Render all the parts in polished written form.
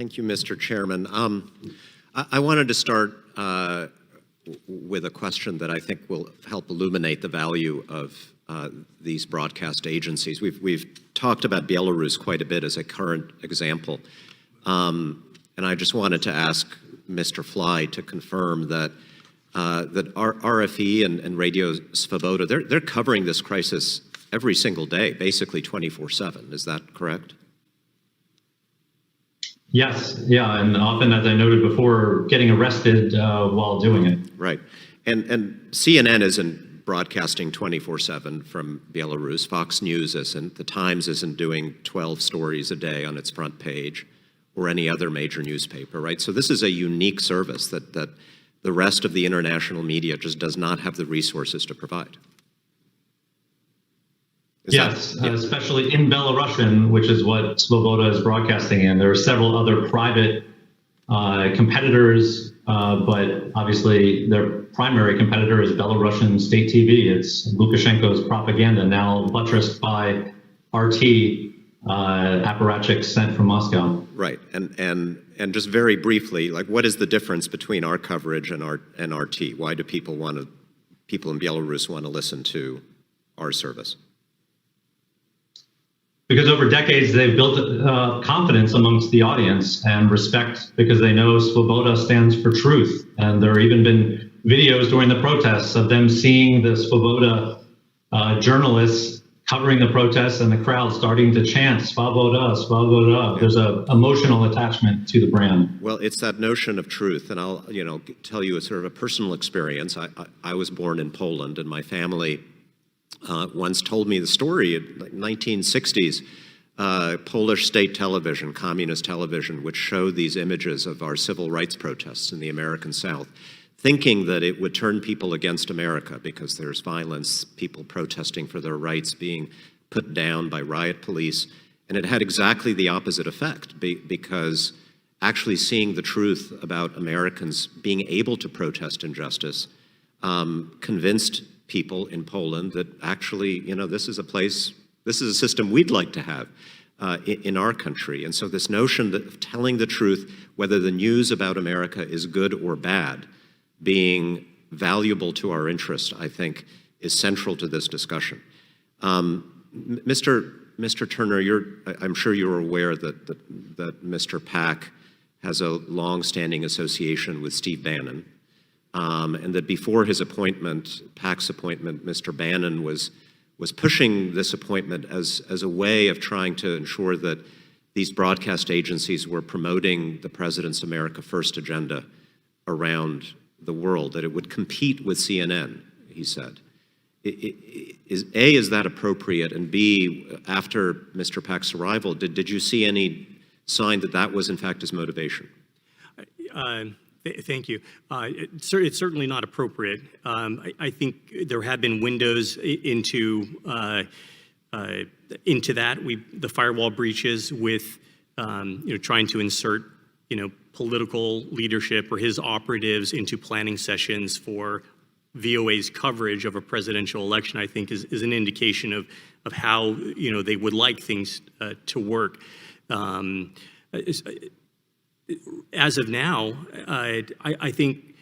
Thank you, Mr. Chairman. I wanted to start with a question that I think will help illuminate the value of these broadcast agencies. We've talked about Belarus quite a bit as a current example. And I just wanted to ask Mr. Fly to confirm that RFE and Radio Svoboda, they're covering this crisis every single day, basically 24/7. Is that correct? Yes, yeah, and often, as I noted before, getting arrested while doing it. Right, and CNN isn't broadcasting 24/7 from Belarus. Fox News isn't. The Times isn't doing 12 stories a day on its front page, or any other major newspaper, right? So this is a unique service that the rest of the international media just does not have the resources to provide. Yes, especially in Belarusian, which is what Svoboda is broadcasting in. There are several other private competitors, but obviously their primary competitor is Belarusian state TV. It's Lukashenko's propaganda, now buttressed by RT apparatchiks sent from Moscow. Right, and just very briefly, like, what is the difference between our coverage and RT? Why do people in Belarus want to listen to our service? Because over decades, they've built confidence amongst the audience and respect, because they know Svoboda stands for truth. And there have even been videos during the protests of them seeing the Svoboda journalists covering the protests and the crowd starting to chant Svoboda, Svoboda. There's an emotional attachment to the brand. Well, it's that notion of truth, and I'll tell you a sort of a personal experience. I was born in Poland, and my family once told me the story in the 1960s, Polish state television, communist television, which showed these images of our civil rights protests in the American South, thinking that it would turn people against America because there's violence, people protesting for their rights being put down by riot police. And it had exactly the opposite effect, because actually seeing the truth about Americans being able to protest injustice convinced people in Poland that actually, this is a system we'd like to have in our country. And so this notion of telling the truth, whether the news about America is good or bad, being valuable to our interest, I think, is central to this discussion. Mr. Turner, I'm sure you're aware that Mr. Pak has a long-standing association with Steve Bannon. And that before his appointment, Pak's appointment, Mr. Bannon was pushing this appointment as a way of trying to ensure that these broadcast agencies were promoting the President's America First agenda around the world, that it would compete with CNN, he said. Is that appropriate? And B, after Mr. Pak's arrival, did you see any sign that that was in fact his motivation? Thank you. It's certainly not appropriate. I think there have been windows into that. The firewall breaches with trying to insert political leadership or his operatives into planning sessions for VOA's coverage of a presidential election, I think is an indication of how they would like things to work. As of now, I think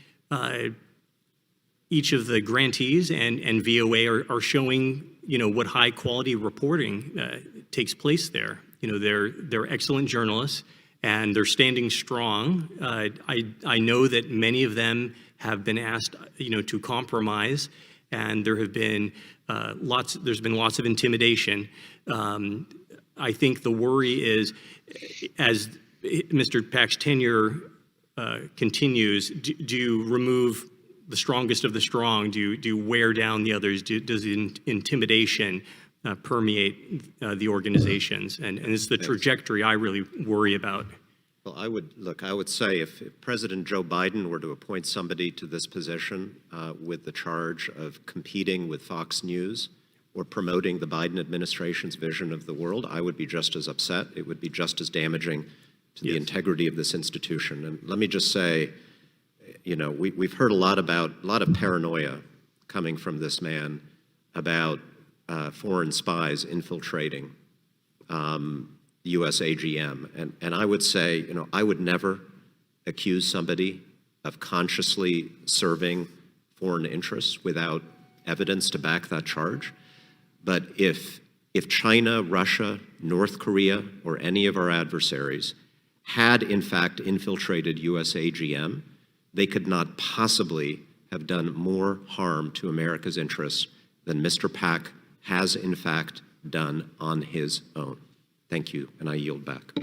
each of the grantees and VOA are showing what high quality reporting takes place there. They're excellent journalists, and they're standing strong. I know that many of them have been asked to compromise, and there's been lots of intimidation. I think the worry is, as Mr. Pak's tenure continues, do you remove the strongest of the strong? Do you wear down the others? Does intimidation permeate the organizations? And it's the trajectory I really worry about. Well, I would say if President Joe Biden were to appoint somebody to this position with the charge of competing with Fox News or promoting the Biden administration's vision of the world, I would be just as upset. It would be just as damaging to the integrity of this institution. And let me just say, we've heard a lot of paranoia coming from this man about foreign spies infiltrating the USAGM. And I would say, I would never accuse somebody of consciously serving foreign interests without evidence to back that charge. But if China, Russia, North Korea, or any of our adversaries had in fact infiltrated USAGM, they could not possibly have done more harm to America's interests than Mr. Pak has in fact done on his own. Thank you, and I yield back.